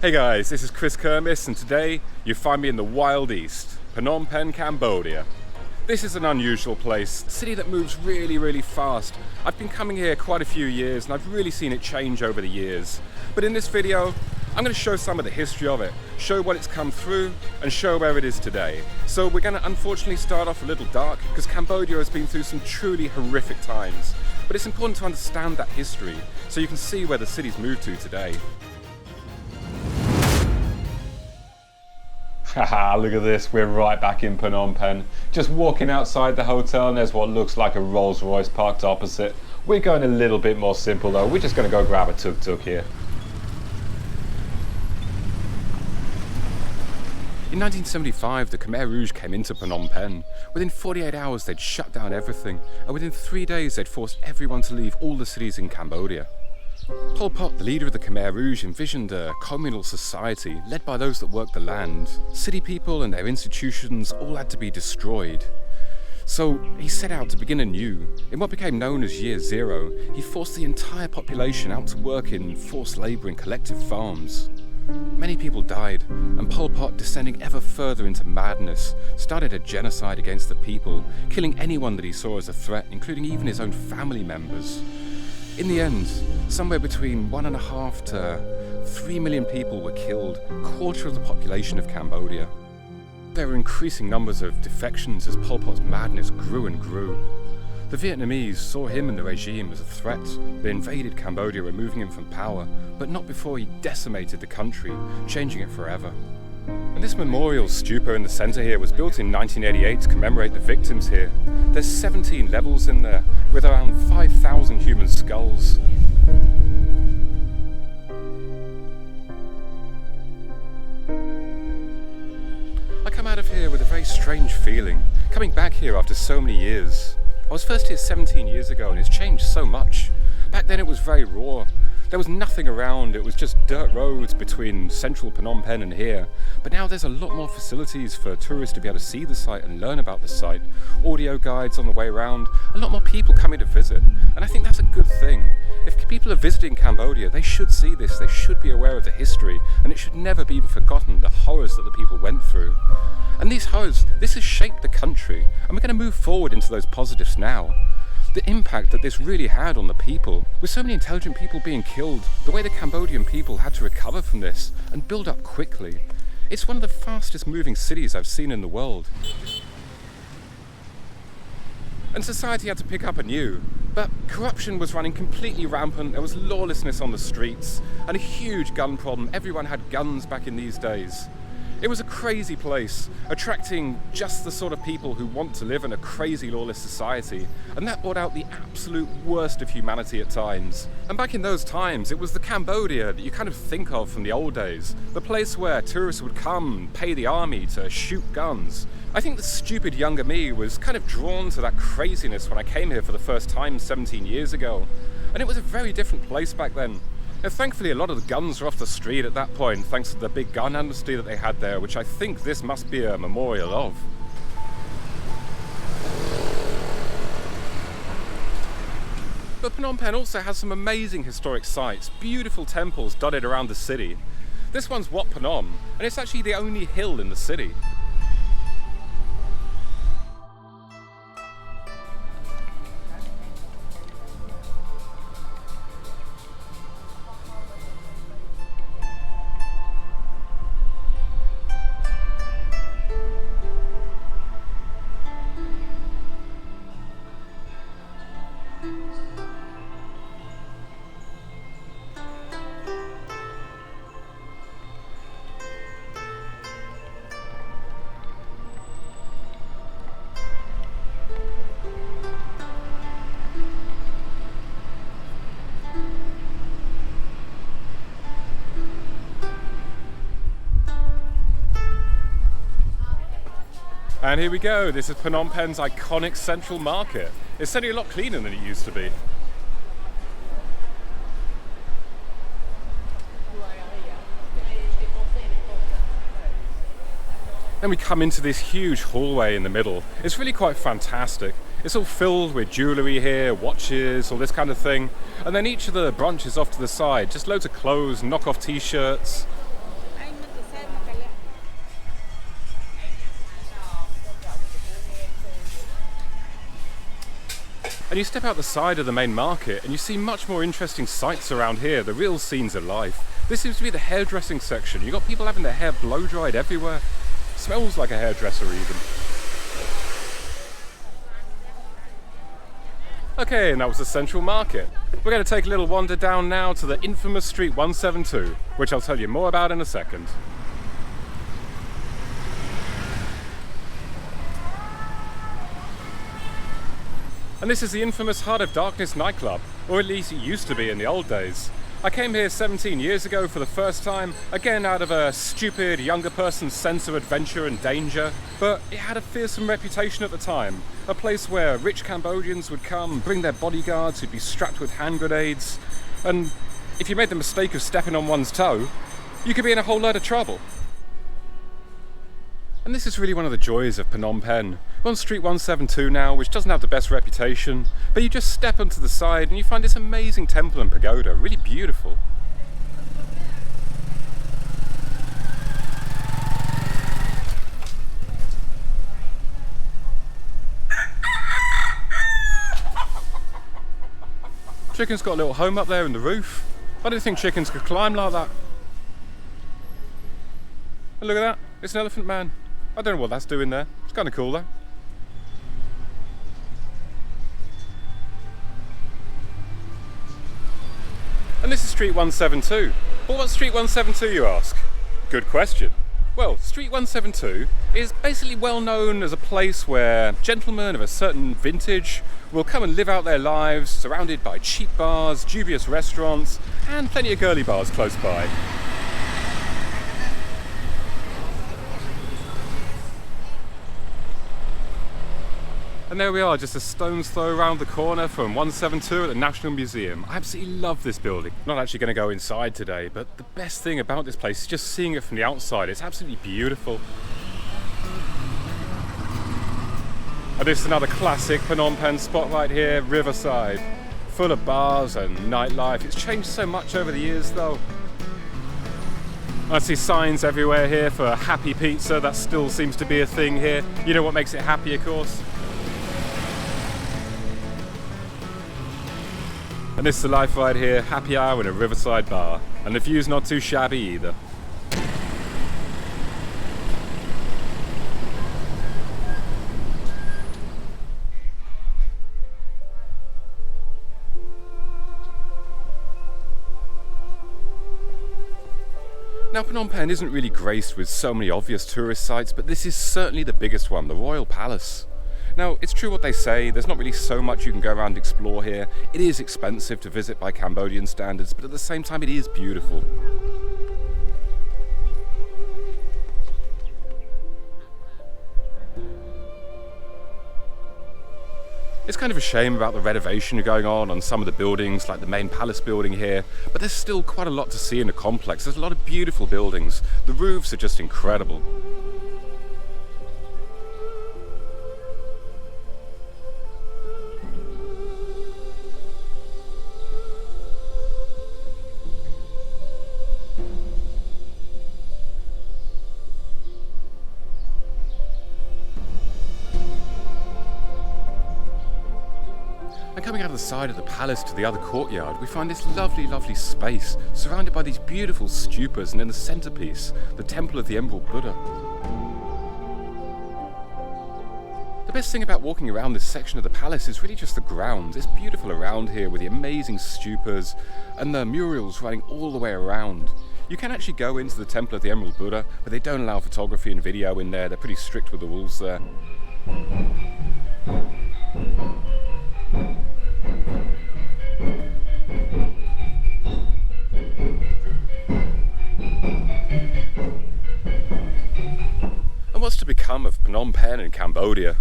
Hey guys, this is Chris Kermis, and today you find me in the Wild East, Phnom Penh, Cambodia. This is an unusual place, a city that moves really fast. I've been coming here quite a few years and I've really seen it change over the years. But in this video, I'm going to show some of the history of it, show what it's come through and show where it is today. So we're going to unfortunately start off a little dark because Cambodia has been through some truly horrific times. But it's important to understand that history so you can see where the city's moved to today. Haha, look at this, we're right back in Phnom Penh. Just walking outside the hotel and there's what looks like a Rolls Royce parked opposite. We're going a little bit more simple though, we're just going to go grab a tuk-tuk here. In 1975, the Khmer Rouge came into Phnom Penh. Within 48 hours they'd shut down everything, and within 3 days they'd forced everyone to leave all the cities in Cambodia. Pol Pot, the leader of the Khmer Rouge, envisioned a communal society led by those that worked the land. City people and their institutions all had to be destroyed. So he set out to begin anew. In what became known as Year Zero, he forced the entire population out to work in forced labour in collective farms. Many people died, and Pol Pot, descending ever further into madness, started a genocide against the people, killing anyone that he saw as a threat, including even his own family members. In the end, somewhere between 1.5 to 3 million people were killed, a quarter of the population of Cambodia. There were increasing numbers of defections as Pol Pot's madness grew and grew. The Vietnamese saw him and the regime as a threat. They invaded Cambodia, removing him from power, but not before he decimated the country, changing it forever. And this memorial stupa in the centre here was built in 1988 to commemorate the victims here. There's 17 levels in there, with around 5,000 human skulls. I come out of here with a very strange feeling, coming back here after so many years. I was first here 17 years ago and it's changed so much. Back then it was very raw. There was nothing around, it was just dirt roads between central Phnom Penh and here. But now there's a lot more facilities for tourists to be able to see the site and learn about the site. Audio guides on the way around, a lot more people coming to visit. And I think that's a good thing. If people are visiting Cambodia, they should see this, they should be aware of the history, and it should never be forgotten the horrors that the people went through. And these horrors, this has shaped the country, and we're going to move forward into those positives now. The impact that this really had on the people, with so many intelligent people being killed, the way the Cambodian people had to recover from this and build up quickly. It's one of the fastest moving cities I've seen in the world. And society had to pick up anew, but corruption was running completely rampant, there was lawlessness on the streets, and a huge gun problem. Everyone had guns back in these days. It was a crazy place, attracting just the sort of people who want to live in a crazy lawless society, and that brought out the absolute worst of humanity at times. And back in those times, it was the Cambodia that you kind of think of from the old days, the place where tourists would come, pay the army to shoot guns. I think the stupid younger me was kind of drawn to that craziness when I came here for the first time 17 years ago, and it was a very different place back then. Now, thankfully, a lot of the guns were off the street at that point, thanks to the big gun amnesty that they had there, which I think this must be a memorial of. But Phnom Penh also has some amazing historic sites, beautiful temples dotted around the city. This one's Wat Phnom, and it's actually the only hill in the city. And here we go, this is Phnom Penh's iconic central market. It's certainly a lot cleaner than it used to be. Then we come into this huge hallway in the middle. It's really quite fantastic. It's all filled with jewellery here, watches, all this kind of thing. And then each of the branches off to the side, just loads of clothes, knockoff t-shirts. And you step out the side of the main market and you see much more interesting sights around here, the real scenes of life. This seems to be the hairdressing section. You've got people having their hair blow-dried everywhere. Smells like a hairdresser even. Okay, and that was the central market. We're going to take a little wander down now to the infamous Street 172, which I'll tell you more about in a second. And this is the infamous Heart of Darkness nightclub, or at least it used to be in the old days. I came here 17 years ago for the first time, again out of a stupid younger person's sense of adventure and danger, but it had a fearsome reputation at the time. A place where rich Cambodians would come, bring their bodyguards who'd be strapped with hand grenades, and if you made the mistake of stepping on one's toe, you could be in a whole load of trouble. And this is really one of the joys of Phnom Penh. We're on Street 172 now, which doesn't have the best reputation, but you just step onto the side and you find this amazing temple and pagoda, really beautiful. Chicken's got a little home up there in the roof. I didn't think chickens could climb like that. And look at that, it's an elephant man. I don't know what that's doing there. It's kind of cool though. And this is Street 172. Well, what's Street 172, you ask? Good question. Well, Street 172 is basically well known as a place where gentlemen of a certain vintage will come and live out their lives surrounded by cheap bars, dubious restaurants, and plenty of girly bars close by. And there we are, just a stone's throw around the corner from 172 at the National Museum. I absolutely love this building. Not actually going to go inside today, but the best thing about this place is just seeing it from the outside. It's absolutely beautiful. And this is another classic Phnom Penh spot right here, Riverside. Full of bars and nightlife. It's changed so much over the years though. I see signs everywhere here for happy pizza. That still seems to be a thing here. You know what makes it happy, of course? And this is the life right here, happy hour in a riverside bar. And the view's not too shabby either. Now, Phnom Penh isn't really graced with so many obvious tourist sites, but this is certainly the biggest one, the Royal Palace. Now, it's true what they say, there's not really so much you can go around and explore here. It is expensive to visit by Cambodian standards, but at the same time it is beautiful. It's kind of a shame about the renovation going on some of the buildings, like the main palace building here, but there's still quite a lot to see in the complex. There's a lot of beautiful buildings. The roofs are just incredible. And coming out of the side of the palace to the other courtyard, we find this lovely, lovely space surrounded by these beautiful stupas, and in the centerpiece, the Temple of the Emerald Buddha. The best thing about walking around this section of the palace is really just the grounds. It's beautiful around here with the amazing stupas and the murals running all the way around. You can actually go into the Temple of the Emerald Buddha, but they don't allow photography and video in there. They're pretty strict with the rules there. And what's to become of Phnom Penh in Cambodia?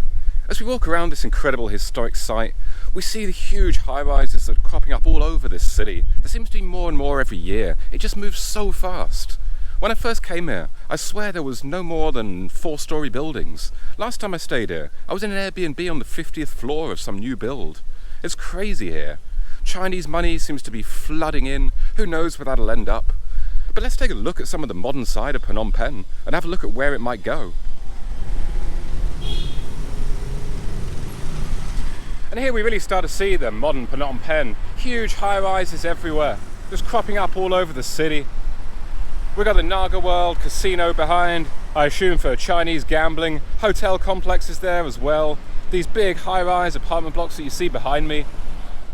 As we walk around this incredible historic site, we see the huge high-rises that are cropping up all over this city. There seems to be more and more every year. It just moves so fast. When I first came here, I swear there was no more than 4-story buildings. Last time I stayed here, I was in an Airbnb on the 50th floor of some new build. It's crazy here. Chinese money seems to be flooding in. Who knows where that'll end up? But let's take a look at some of the modern side of Phnom Penh and have a look at where it might go. And And here we really start to see the modern Phnom Penh. Huge high-rises everywhere, just cropping up all over the city. We've got the Naga World casino behind, I assume for Chinese gambling. Hotel complexes there as well. These big high-rise apartment blocks that you see behind me.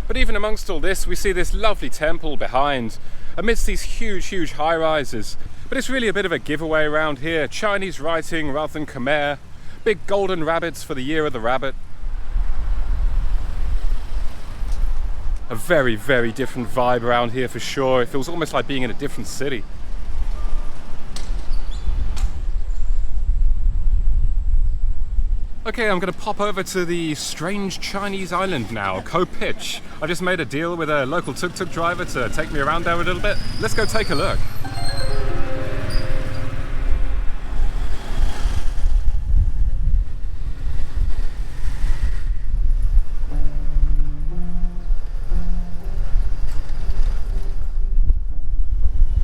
But even amongst all this, we see this lovely temple behind, amidst these huge high-rises. But it's really a bit of a giveaway around here. Chinese writing rather than Khmer. Big golden rabbits for the year of the rabbit. A very different vibe around here for sure. It feels almost like being in a different city. Okay, I'm going to pop over to the strange Chinese island now, Koh Pich. I just made a deal with a local tuk-tuk driver to take me around there a little bit. Let's go take a look.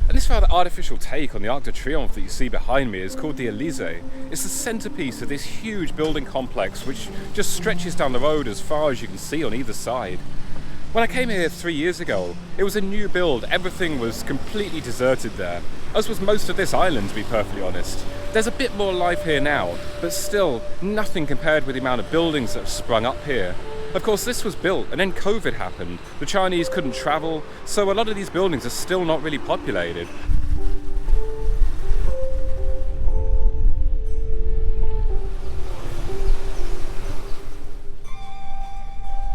And this rather artificial take on the Arc de Triomphe that you see behind me is called the Elysee. It's the centerpiece of this huge building complex which just stretches down the road as far as you can see on either side. When I came here 3 years ago, it was a new build. Everything was completely deserted there, as was most of this island, to be perfectly honest. There's a bit more life here now, but still nothing compared with the amount of buildings that have sprung up here. Of course, this was built and then COVID happened. The Chinese couldn't travel, so a lot of these buildings are still not really populated.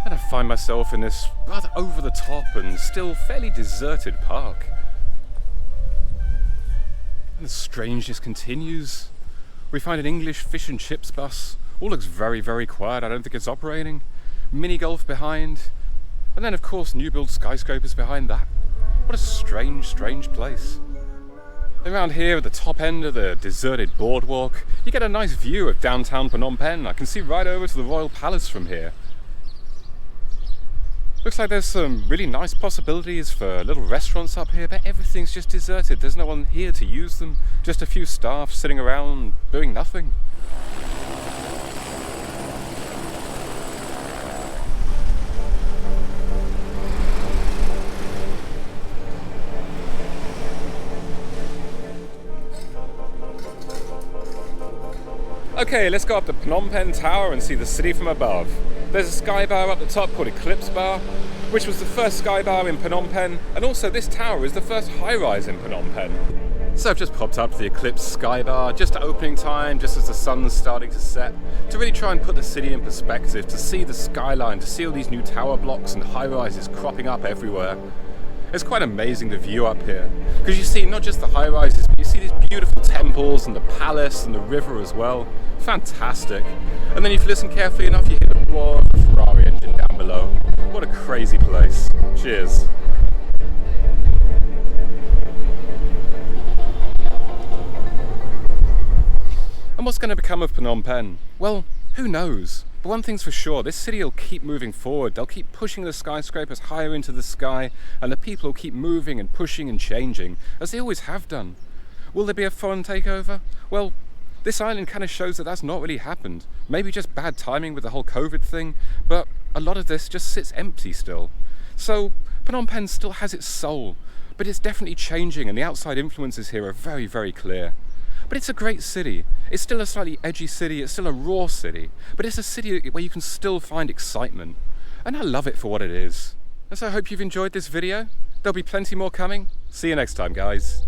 And I find myself in this rather over-the-top and still fairly deserted park. And the strangeness continues. We find an English fish and chips bus. All looks very quiet. I don't think it's operating. Mini golf behind, and then of course new build skyscrapers behind that. What a strange place. Around here at the top end of the deserted boardwalk, you get a nice view of downtown Phnom Penh. I can see right over to the Royal Palace from here. Looks like there's some really nice possibilities for little restaurants up here, but everything's just deserted. There's no one here to use them. Just a few staff sitting around doing nothing. Okay, let's go up the Phnom Penh Tower and see the city from above. There's a sky bar up the top called Eclipse Bar, which was the first sky bar in Phnom Penh, and also this tower is the first high-rise in Phnom Penh. So I've just popped up to the Eclipse Sky Bar, just at opening time, just as the sun's starting to set, to really try and put the city in perspective, to see the skyline, to see all these new tower blocks and high-rises cropping up everywhere. It's quite amazing the view up here, because you see not just the high-rises, but you see these beautiful temples and the palace and the river as well. Fantastic. And then if you listen carefully enough, you hear the roar of the Ferrari engine down below. What a crazy place. Cheers. And what's going to become of Phnom Penh? Well, who knows? But one thing's for sure, this city will keep moving forward. They'll keep pushing the skyscrapers higher into the sky, and the people will keep moving and pushing and changing, as they always have done. Will there be a foreign takeover? Well, this island kind of shows that that's not really happened. Maybe just bad timing with the whole COVID thing, but a lot of this just sits empty still. So Phnom Penh still has its soul, but it's definitely changing, and the outside influences here are very clear. But it's a great city. It's still a slightly edgy city, it's still a raw city, but it's a city where you can still find excitement. And I love it for what it is. And so I hope you've enjoyed this video. There'll be plenty more coming. See you next time, guys.